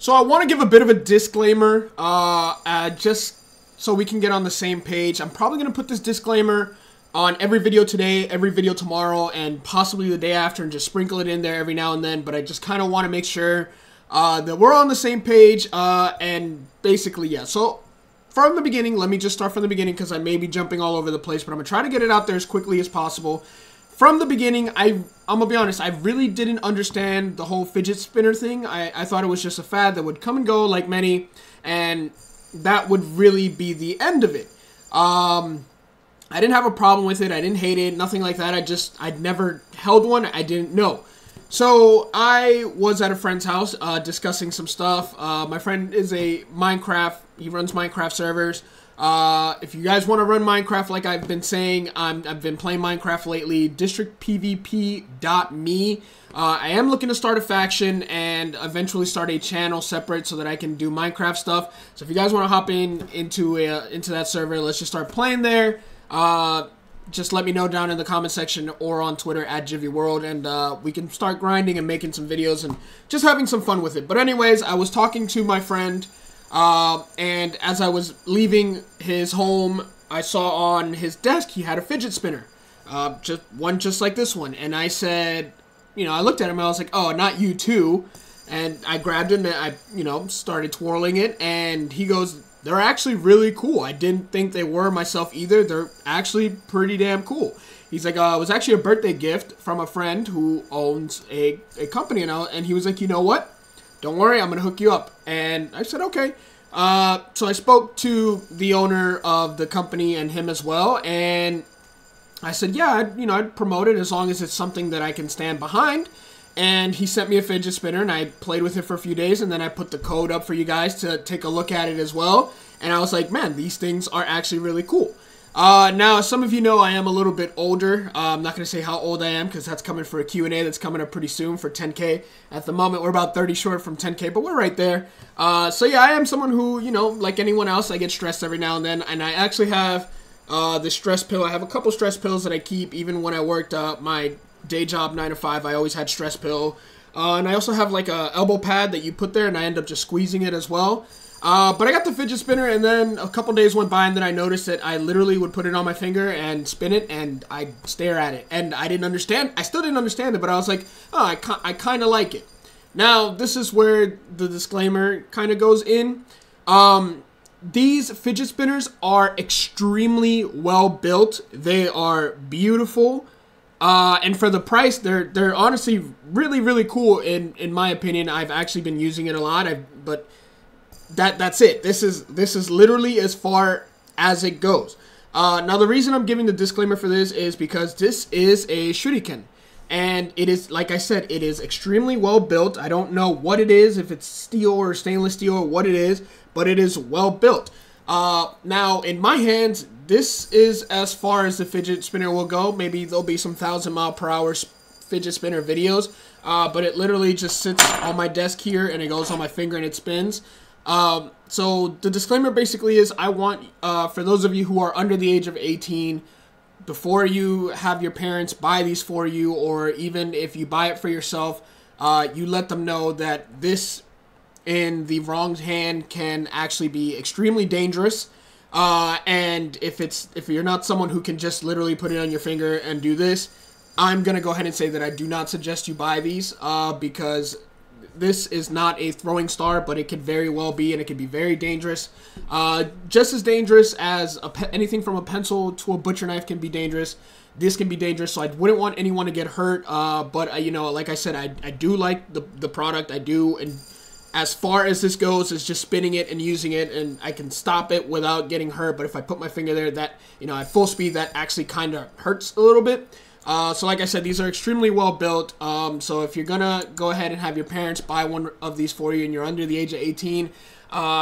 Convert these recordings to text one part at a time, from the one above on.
So I want to give a bit of a disclaimer, just so we can get on the same page. I'm probably going to put this disclaimer on every video today, every video tomorrow, and possibly the day after, and just sprinkle it in there every now and then. But I just kind of want to make sure that we're on the same page, and basically, yeah. So from the beginning, let me just start from the beginning, because I may be jumping all over the place, but I'm going to try to get it out there as quickly as possible. From the beginning, I'm going to be honest, I really didn't understand the whole fidget spinner thing. I thought it was just a fad that would come and go like many, and that would really be the end of it. I didn't have a problem with it. I didn't hate it, nothing like that. I'd never held one. I didn't know. So I was at a friend's house discussing some stuff. My friend is a Minecraft. He runs Minecraft servers. If you guys want to run Minecraft, like I've been saying, I've been playing Minecraft lately. DistrictPvP.me. I am looking to start a faction and eventually start a channel separate so that I can do Minecraft stuff. So if you guys want to hop into that server, let's just start playing there. Just let me know down in the comment section or on Twitter at Gyvi World, and we can start grinding and making some videos and just having some fun with it. But anyways, I was talking to my friend, and as I was leaving his home, I saw on his desk he had a fidget spinner, just like this one. And I said, you know, I looked at him and I was like, oh, not you too. And I grabbed him and I, you know, started twirling it, and he goes, they're actually really cool. I didn't think they were myself either. They're actually pretty damn cool. He's like, it was actually a birthday gift from a friend who owns a company, and he was like, you know what? Don't worry, I'm going to hook you up. And I said, okay. So I spoke to the owner of the company and him as well, and I said, yeah, I'd promote it as long as it's something that I can stand behind. And he sent me a fidget spinner, and I played with it for a few days, and then I put the code up for you guys to take a look at it as well. And I was like, man, these things are actually really cool. Now, as some of you know, I am a little bit older. I'm not going to say how old I am, because that's coming for a Q&A that's coming up pretty soon for 10K. At the moment, we're about 30 short from 10K, but we're right there. So yeah, I am someone who, you know, like anyone else, I get stressed every now and then. And I actually have this stress pill. I have a couple stress pills that I keep even when I worked my day job 9 to 5. I always had stress pill, and I also have like a elbow pad that you put there, and I end up just squeezing it as well. But I got the fidget spinner, and then a couple days went by, and then I noticed that I literally would put it on my finger and spin it, and I'd stare at it, and I didn't understand. I still didn't understand it, but I was like, oh, I kind of like it. Now, this is where the disclaimer kind of goes in. These fidget spinners are extremely well built. They are beautiful. And for the price, they're honestly really, really cool in my opinion. I've actually been using it a lot, but that's it. This is literally as far as it goes. Now, the reason I'm giving the disclaimer for this is because this is a shuriken, and it is, like I said, it is extremely well built. I don't know what it is, if it's steel or stainless steel or what it is, but it is well built. Now, in my hands, this is as far as the fidget spinner will go. Maybe there'll be some 1,000-mile-per-hour fidget spinner videos, but it literally just sits on my desk here, and it goes on my finger, and it spins. So the disclaimer basically is I want, for those of you who are under the age of 18, before you have your parents buy these for you, or even if you buy it for yourself, you let them know that this in the wrong hand can actually be extremely dangerous. And if you're not someone who can just literally put it on your finger and do this, I'm gonna go ahead and say that I do not suggest you buy these, because this is not a throwing star, but it could very well be, and it can be very dangerous. Just as dangerous as anything from a pencil to a butcher knife can be dangerous. This can be dangerous, so I wouldn't want anyone to get hurt. But you know, like I said, I do like the product. I do, and as far as this goes, is just spinning it and using it, and I can stop it without getting hurt. But if I put my finger there, that, you know, at full speed, that actually kind of hurts a little bit. So like I said, these are extremely well built. So if you're gonna go ahead and have your parents buy one of these for you and you're under the age of 18,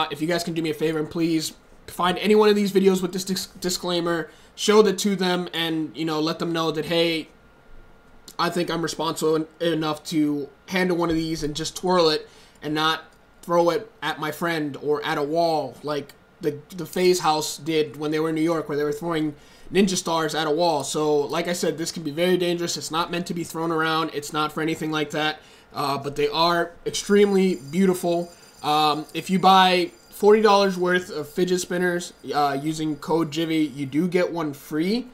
if you guys can do me a favor and please find any one of these videos with this disclaimer, show that to them, and, you know, let them know that, hey, I think I'm responsible enough to handle one of these and just twirl it and not throw it at my friend or at a wall like the FaZe house did when they were in New York, where they were throwing ninja stars at a wall. So like I said, this can be very dangerous. It's not meant to be thrown around. It's not for anything like that. But they are extremely beautiful. If you buy $40 worth of fidget spinners using code Gyvi, you do get one free.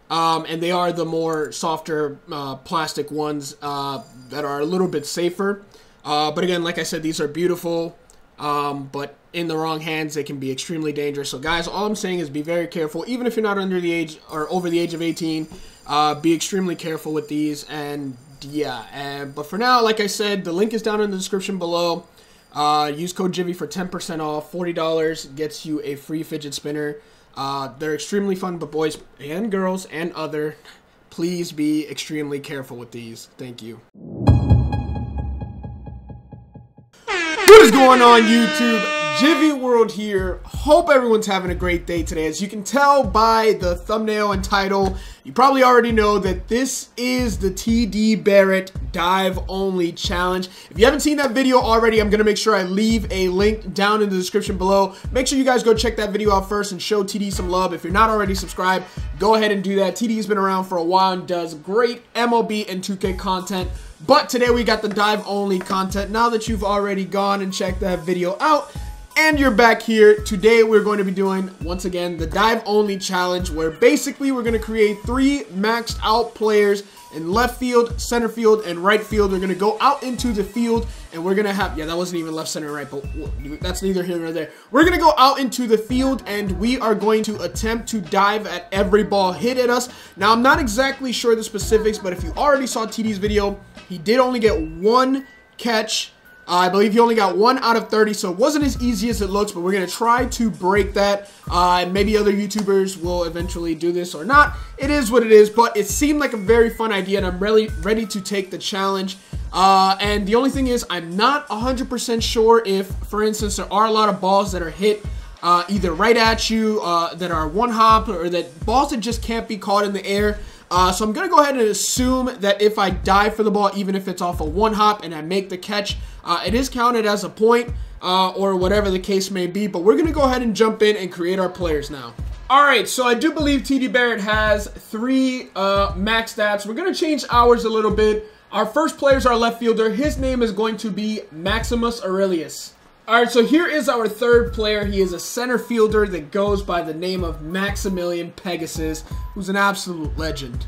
And they are the more softer plastic ones that are a little bit safer. But again, like I said, these are beautiful, but in the wrong hands, they can be extremely dangerous. So guys, all I'm saying is be very careful. Even if you're not under the age or over the age of 18, be extremely careful with these. And yeah, but for now, like I said, the link is down in the description below. Use code Gyvi for 10% off. $40 gets you a free fidget spinner. They're extremely fun, but boys and girls and other, please be extremely careful with these. Thank you. What is going on, YouTube? Gyvi World here. Hope everyone's having a great day today. As you can tell by the thumbnail and title, you probably already know that this is the TD Barrett Dive Only Challenge. If you haven't seen that video already, I'm going to make sure I leave a link down in the description below. Make sure you guys go check that video out first and show TD some love. If you're not already subscribed, go ahead and do that. TD's been around for a while and does great MLB and 2K content. But today we got the dive only content. Now that you've already gone and checked that video out and you're back here, today we're going to be doing, once again, the dive only challenge, where basically we're going to create 3 maxed out players in left field, center field, and right field. We're going to go out into the field and we're going to have, yeah, that wasn't even left, center, right, but that's neither here nor there. We're going to go out into the field and we are going to attempt to dive at every ball hit at us. Now, I'm not exactly sure the specifics, but if you already saw TD's video, he did only get 1 catch. I believe he only got 1 out of 30, so it wasn't as easy as it looks, but we're going to try to break that. Maybe other YouTubers will eventually do this or not. It is what it is, but it seemed like a very fun idea, and I'm really ready to take the challenge. And the only thing is, I'm not 100% sure if, for instance, there are a lot of balls that are hit either right at you, that are one hop, or that balls that just can't be caught in the air. So I'm going to go ahead and assume that if I dive for the ball, even if it's off a one hop and I make the catch, it is counted as a point, or whatever the case may be. But we're going to go ahead and jump in and create our players now. Alright, so I do believe TD Barrett has 3 max stats. We're going to change ours a little bit. Our first player is our left fielder. His name is going to be Maximus Aurelius. Alright, so here is our third player. He is a center fielder that goes by the name of Maximilian Pegasus, who's an absolute legend.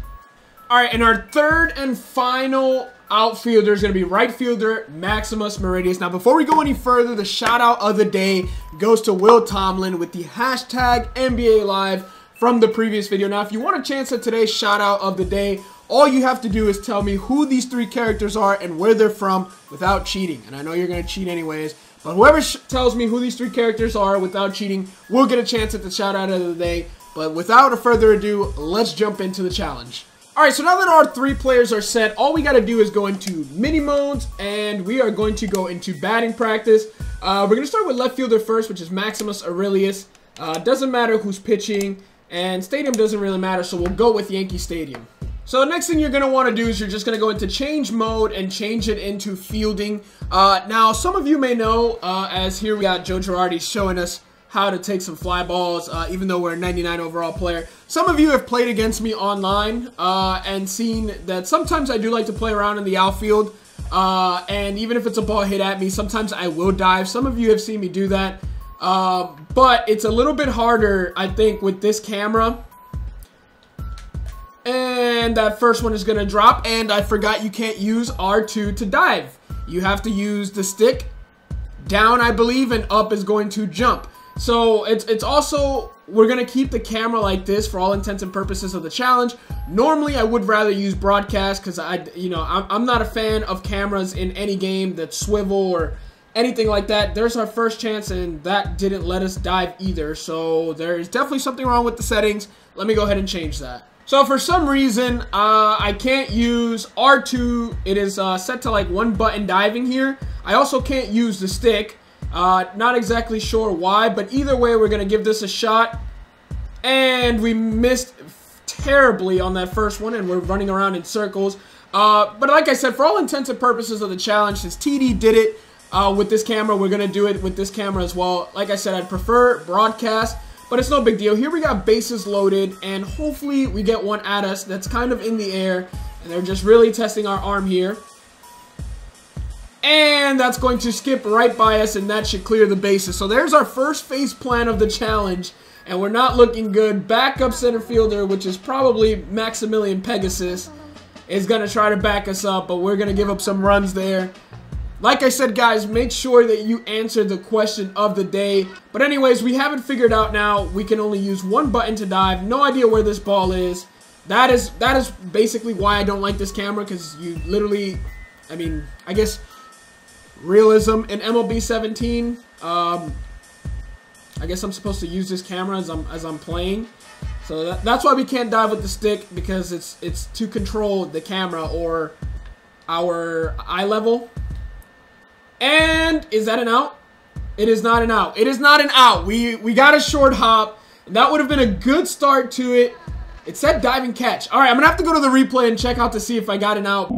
Alright, and our third and final outfielder is going to be right fielder Maximus Meridius. Now, before we go any further, the shout out of the day goes to Will Tomlin with the hashtag NBA Live from the previous video. Now, if you want a chance at today's shout out of the day, all you have to do is tell me who these 3 characters are and where they're from without cheating. And I know you're going to cheat anyways, but whoever tells me who these 3 characters are without cheating will get a chance at the shout out of the day. But without further ado, let's jump into the challenge. Alright, so now that our 3 players are set, all we got to do is go into mini modes, and we are going to go into batting practice. We're going to start with left fielder first, which is Maximus Aurelius. Doesn't matter who's pitching, and stadium doesn't really matter, so we'll go with Yankee Stadium. So the next thing you're going to want to do is you're just going to go into change mode and change it into fielding. Now, some of you may know, as here we got Joe Girardi showing us how to take some fly balls, even though we're a 99 overall player. Some of you have played against me online and seen that sometimes I do like to play around in the outfield. And even if it's a ball hit at me, sometimes I will dive. Some of you have seen me do that. But it's a little bit harder, I think, with this camera. And that first one is going to drop. And I forgot you can't use R2 to dive. You have to use the stick down, I believe, and up is going to jump. So it's also, we're going to keep the camera like this for all intents and purposes of the challenge. Normally, I would rather use broadcast because I'm not a fan of cameras in any game that swivel or anything like that. There's our first chance, and that didn't let us dive either. So there's definitely something wrong with the settings. Let me go ahead and change that. So for some reason, I can't use R2. It is set to like 1 button diving here. I also can't use the stick. Not exactly sure why, but either way, we're going to give this a shot. And we missed terribly on that first one, and we're running around in circles. But like I said, for all intents and purposes of the challenge, since TD did it with this camera, we're going to do it with this camera as well. Like I said, I'd prefer broadcast, but it's no big deal. Here we got bases loaded, and hopefully we get one at us that's kind of in the air, and they're just really testing our arm here. And that's going to skip right by us, and that should clear the bases. So there's our first face plant of the challenge, and we're not looking good. Backup center fielder, which is probably Maximilian Pegasus, is going to try to back us up, but we're going to give up some runs there. Like I said, guys, make sure that you answer the question of the day. But anyways, we have it figured out now. We can only use one button to dive. No idea where this ball is. That is basically why I don't like this camera, because you literally, I mean, I guess realism in MLB 17. I guess I'm supposed to use this camera as I'm playing. So that's why we can't dive with the stick, because it's to control the camera or our eye level. And is that an out? It is not an out. It is not an out. We got a short hop. That would have been a good start to it. It said dive and catch. All right, I'm gonna have to go to the replay and check out to see if I got an out.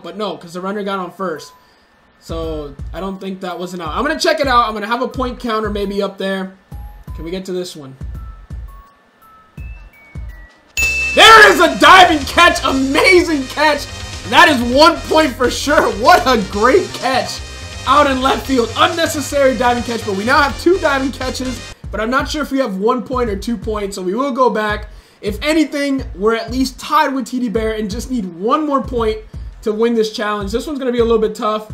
But no, because the runner got on first. So I don't think that was an out. I'm gonna check it out. I'm gonna have a point counter maybe up there. Can we get to this one? There is a diving catch. Amazing catch. And that is 1 point for sure. What a great catch out in left field. Unnecessary diving catch, but we now have 2 diving catches, but I'm not sure if we have 1 point or 2 points, so we will go back. If anything, we're at least tied with TD Bear and just need 1 more point to win this challenge. This one's going to be a little bit tough.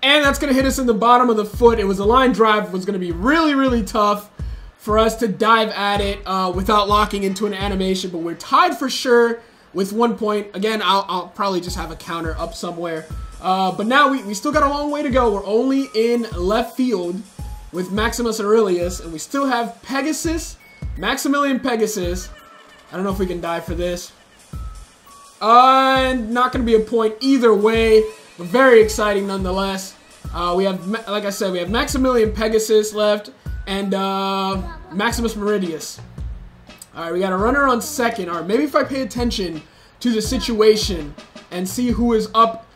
And that's going to hit us in the bottom of the foot. It was a line drive. It was going to be really, really tough for us to dive at it without locking into an animation, but we're tied for sure with 1 point. Again, I'll probably just have a counter up somewhere. But now we still got a long way to go. We're only in left field with Maximus Aurelius, and we still have Pegasus, Maximilian Pegasus. I don't know if we can dive for this. And not going to be a point either way, but very exciting nonetheless. We have, like I said, we have Maximilian Pegasus left and Maximus Meridius. All right, we got a runner on second. All right, maybe if I pay attention to the situation and see who is up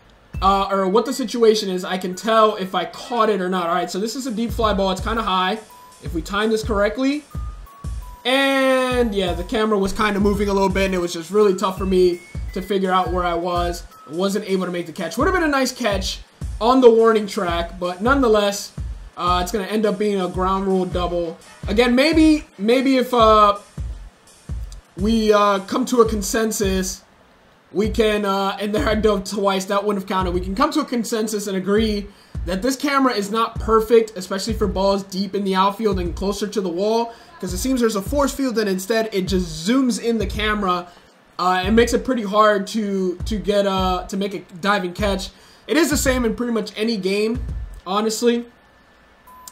or what the situation is, I can tell if I caught it or not. All right, so this is a deep fly ball. It's kind of high if we time this correctly. And yeah, the camera was kind of moving a little bit, and it was just really tough for me to figure out where I was. I wasn't able to make the catch. Would have been a nice catch on the warning track, but nonetheless, it's going to end up being a ground rule double. Again, maybe if we come to a consensus, we can, and there I dove twice, that wouldn't have counted. We can come to a consensus and agree that this camera is not perfect, especially for balls deep in the outfield and closer to the wall, because it seems there's a force field and instead it just zooms in the camera and makes it pretty hard to get to make a diving catch. It is the same in pretty much any game, honestly,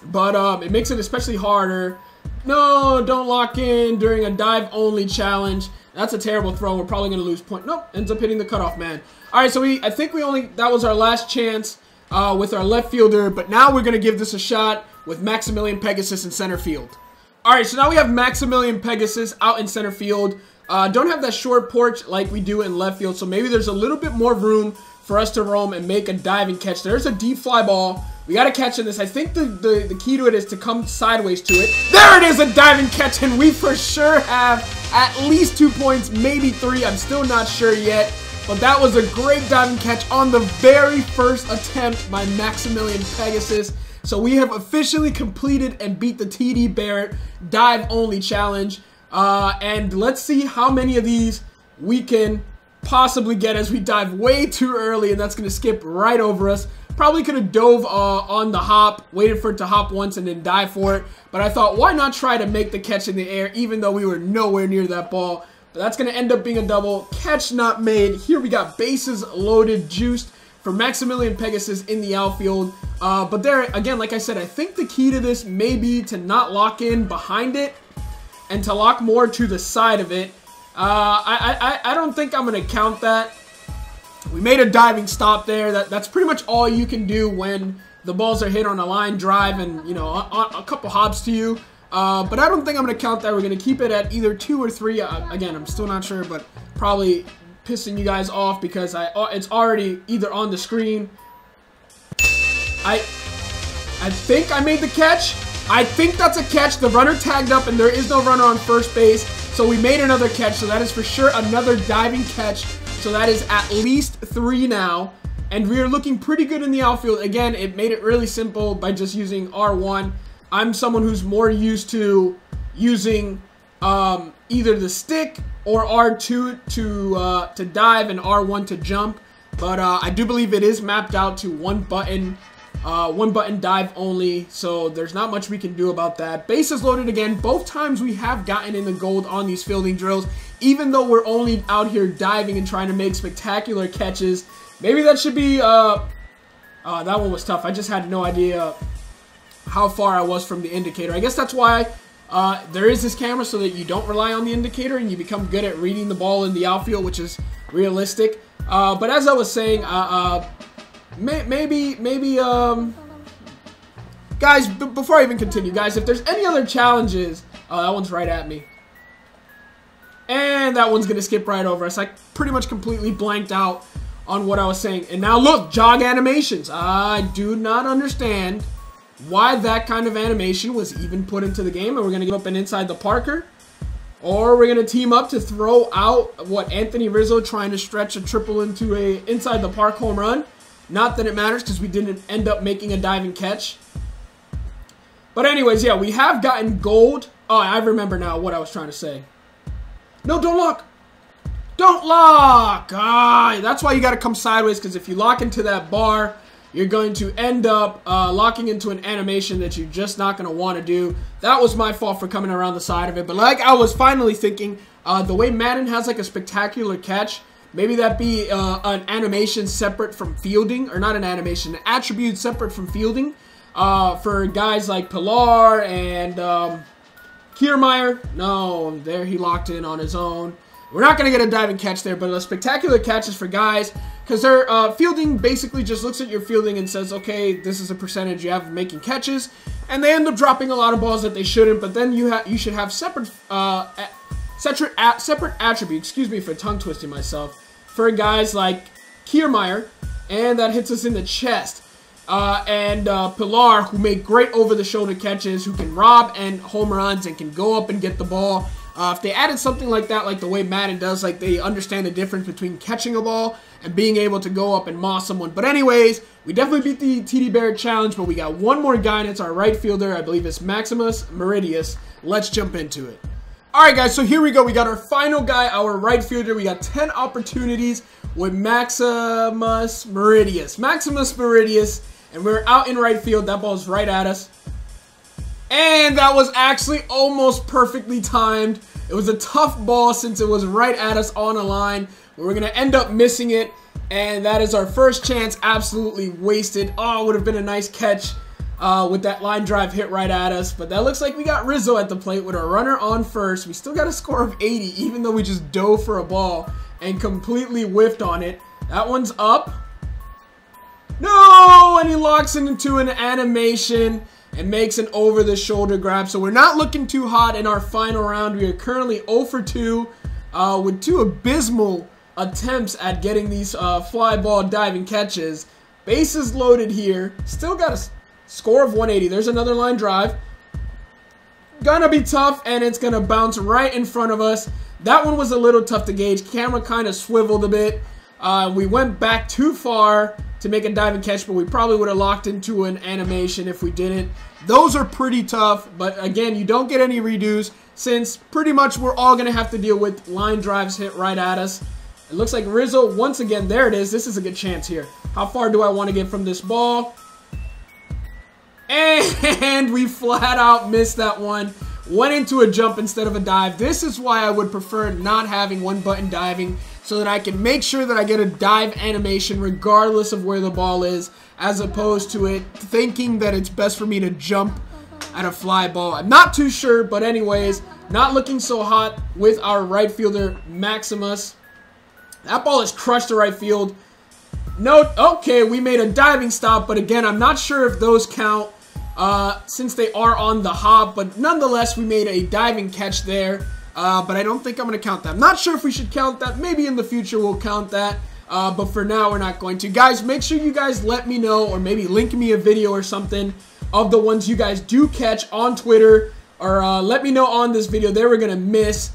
but it makes it especially harder. No, don't lock in during a dive-only challenge. That's a terrible throw. We're probably going to lose point. Nope, ends up hitting the cutoff man. All right, so I think that was our last chance with our left fielder, but now we're going to give this a shot with Maximilian Pegasus in center field. All right, so now we have Maximilian Pegasus out in center field. Don't have that short porch like we do in left field, so maybe there's a little bit more room for us to roam and make a diving catch. There's a deep fly ball. We got to catch in this. I think the key to it is to come sideways to it. There it is, a diving catch, and we for sure have at least 2 points, maybe 3. I'm still not sure yet, but that was a great diving catch on the very first attempt by Maximilian Pegasus. So we have officially completed and beat the TD Barrett dive-only challenge. And let's see how many of these we can possibly get as we dive way too early, and that's going to skip right over us. Probably could have dove on the hop, waited for it to hop once and then dive for it, but I thought, why not try to make the catch in the air even though we were nowhere near that ball. But that's going to end up being a double. Catch not made. Here we got bases loaded, juiced for Maximilian Pegasus in the outfield. But there, again, like I said, I think the key to this may be to not lock in behind it and to lock more to the side of it. I don't think I'm going to count that. We made a diving stop there. That's pretty much all you can do when the balls are hit on a line drive and, you know, a couple hops to you. But I don't think I'm going to count that. We're going to keep it at either 2 or 3. Again, I'm still not sure, but probably pissing you guys off because it's already either on the screen. I think I made the catch. I think that's a catch. The runner tagged up and there is no runner on first base. So we made another catch, so that is for sure another diving catch. So that is at least 3 now. And we are looking pretty good in the outfield. Again, it made it really simple by just using R1. I'm someone who's more used to using either the stick or R2 to dive and R1 to jump. But I do believe it is mapped out to one button dive only, so there's not much we can do about that. Bases loaded again. Both times we have gotten in the gold on these fielding drills, even though we're only out here diving and trying to make spectacular catches. Maybe that should be, that one was tough. I just had no idea how far I was from the indicator. I guess that's why there is this camera, so that you don't rely on the indicator and you become good at reading the ball in the outfield, which is realistic. But as I was saying, maybe, guys, before I even continue, guys, if there's any other challenges, that one's right at me. And that one's going to skip right over us. I pretty much completely blanked out on what I was saying. And now look, jog animations. I do not understand why that kind of animation was even put into the game. And we're going to give up an inside the Parker. Or we're going to team up to throw out what Anthony Rizzo trying to stretch a triple into a inside the park home run. Not that it matters because we didn't end up making a diving catch. But anyways, yeah, we have gotten gold. Oh, I remember now what I was trying to say. No, don't lock. Don't lock. Ah, that's why you got to come sideways, because if you lock into that bar, you're going to end up locking into an animation that you're just not going to want to do. That was my fault for coming around the side of it. But like I was finally thinking, the way Madden has like a spectacular catch, maybe that be an animation separate from fielding, or not an animation, an attribute separate from fielding for guys like Pilar and Kiermaier. No, there he locked in on his own. We're not going to get a diving catch there, but a spectacular catch is for guys, because their fielding basically just looks at your fielding and says, okay, this is a percentage you have of making catches, and they end up dropping a lot of balls that they shouldn't, but then you should have separate attributes, excuse me for tongue twisting myself, for guys like Kiermaier, and that hits us in the chest. And Pilar, who make great over-the-shoulder catches, who can rob and home runs and can go up and get the ball. If they added something like that, like the way Madden does, like they understand the difference between catching a ball and being able to go up and moss someone. But anyways, we definitely beat the TD Barrett challenge, but we got one more guy, and it's our right fielder. I believe it's Maximus Meridius. Let's jump into it. Alright guys, so here we go. We got our final guy, our right fielder. We got 10 opportunities with Maximus Meridius. Maximus Meridius, and we're out in right field. That ball's right at us. And that was actually almost perfectly timed. It was a tough ball since it was right at us on a line. We're going to end up missing it. And that is our first chance absolutely wasted. Oh, it would have been a nice catch with that line drive hit right at us. But that looks like we got Rizzo at the plate with a runner on first. We still got a score of 80, even though we just dove for a ball and completely whiffed on it. That one's up. No! And he locks it into an animation and makes an over-the-shoulder grab. So we're not looking too hot in our final round. We are currently 0 for 2 with 2 abysmal attempts at getting these fly ball diving catches. Bases loaded here. Still got a score of 180. There's another line drive. Gonna be tough, and it's gonna bounce right in front of us. That one was a little tough to gauge. Camera kind of swiveled a bit. We went back too far to make a diving catch, but we probably would have locked into an animation if we didn't. Those are pretty tough, but again, you don't get any redos since pretty much we're all going to have to deal with line drives hit right at us. It looks like Rizzo, once again, there it is. This is a good chance here. How far do I want to get from this ball? And we flat out missed that one. Went into a jump instead of a dive. This is why I would prefer not having one button diving, so that I can make sure that I get a dive animation regardless of where the ball is, as opposed to it thinking that it's best for me to jump at a fly ball. I'm not too sure, but anyways, not looking so hot with our right fielder, Maximus. That ball is crushed to right field. No, okay, we made a diving stop, but again, I'm not sure if those count since they are on the hop, but nonetheless, we made a diving catch there. But I don't think I'm going to count that. I'm not sure if we should count that. Maybe in the future we'll count that. But for now, we're not going to. Guys, make sure you guys let me know, or maybe link me a video or something of the ones you guys do catch on Twitter. Or let me know on this video they were going to miss.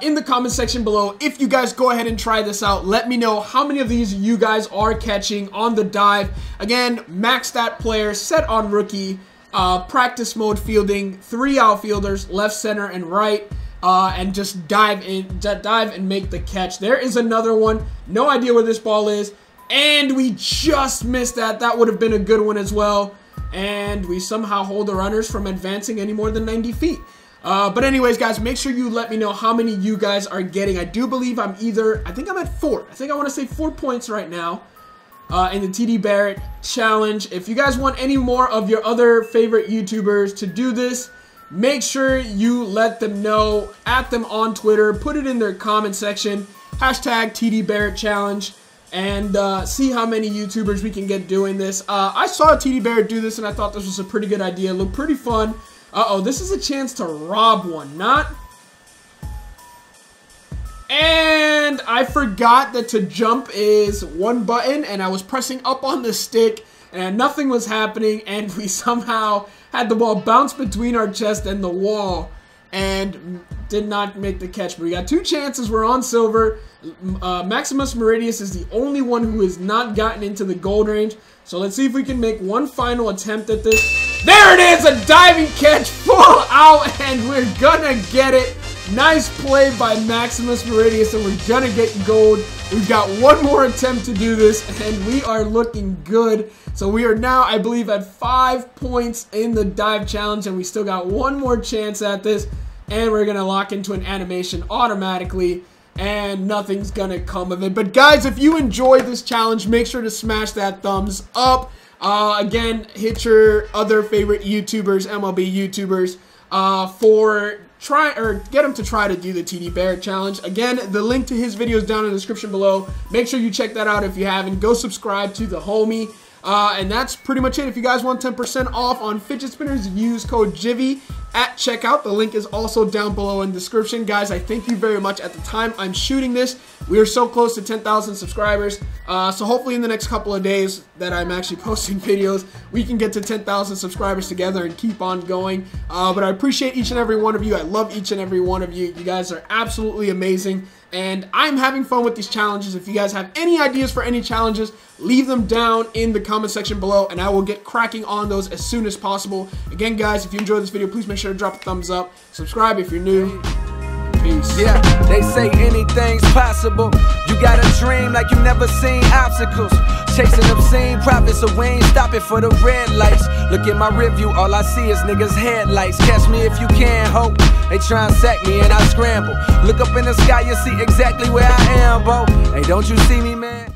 in the comment section below. If you guys go ahead and try this out, let me know how many of these you guys are catching on the dive. Again, max stat player, set on rookie, practice mode fielding, 3 outfielders, left, center, and right. And just dive and make the catch. There is another one. No idea where this ball is. And we just missed that. That would have been a good one as well. And we somehow hold the runners from advancing any more than 90 feet. But anyways, guys, make sure you let me know how many you guys are getting. I do believe I think I'm at 4. I think I want to say 4 points right now in the TD Barrett challenge. If you guys want any more of your other favorite YouTubers to do this, make sure you let them know, at them on Twitter, put it in their comment section, hashtag TD Barrett Challenge, and see how many YouTubers we can get doing this. I saw TD Barrett do this, and I thought this was a pretty good idea. It looked pretty fun. Uh-oh, this is a chance to rob one, not... And I forgot that to jump is 1 button, and I was pressing up on the stick, and nothing was happening, and we somehow had the ball bounce between our chest and the wall and did not make the catch. But we got 2 chances. We're on silver. Maximus Meridius is the only one who has not gotten into the gold range. So let's see if we can make one final attempt at this. There it is, a diving catch, full out, and we're gonna get it. Nice play by Maximus Meridius, and we're gonna get gold. We've got 1 more attempt to do this, and we are looking good. So we are now, I believe, at 5 points in the dive challenge, and we still got 1 more chance at this, and we're gonna lock into an animation automatically, and nothing's gonna come of it. But guys, if you enjoyed this challenge, make sure to smash that thumbs up. Again, hit your other favorite YouTubers, MLB YouTubers, get him to try to do the TD Barrett challenge. Again, the link to his video is down in the description below. Make sure you check that out if you haven't. Go subscribe to the homie. And that's pretty much it. If you guys want 10% off on fidget spinners, use code Gyvi at checkout. The link is also down below in the description. Guys, I thank you very much. At the time I'm shooting this, we are so close to 10,000 subscribers. So hopefully in the next couple of days that I'm actually posting videos, we can get to 10,000 subscribers together and keep on going. But I appreciate each and every one of you. I love each and every one of you. You guys are absolutely amazing. And I'm having fun with these challenges. If you guys have any ideas for any challenges, leave them down in the comment section below, and I will get cracking on those as soon as possible. Again, guys, if you enjoyed this video, please make sure to drop a thumbs up. Subscribe if you're new. Peace. Yeah, they say anything's possible. You got a dream like you never seen obstacles. Chasing obscene profits, so we ain't stopping for the red lights. Look at my review, all I see is niggas' headlights. Catch me if you can, hope. They try and sack me and I scramble. Look up in the sky, you see exactly where I am, bo. Hey, don't you see me, man?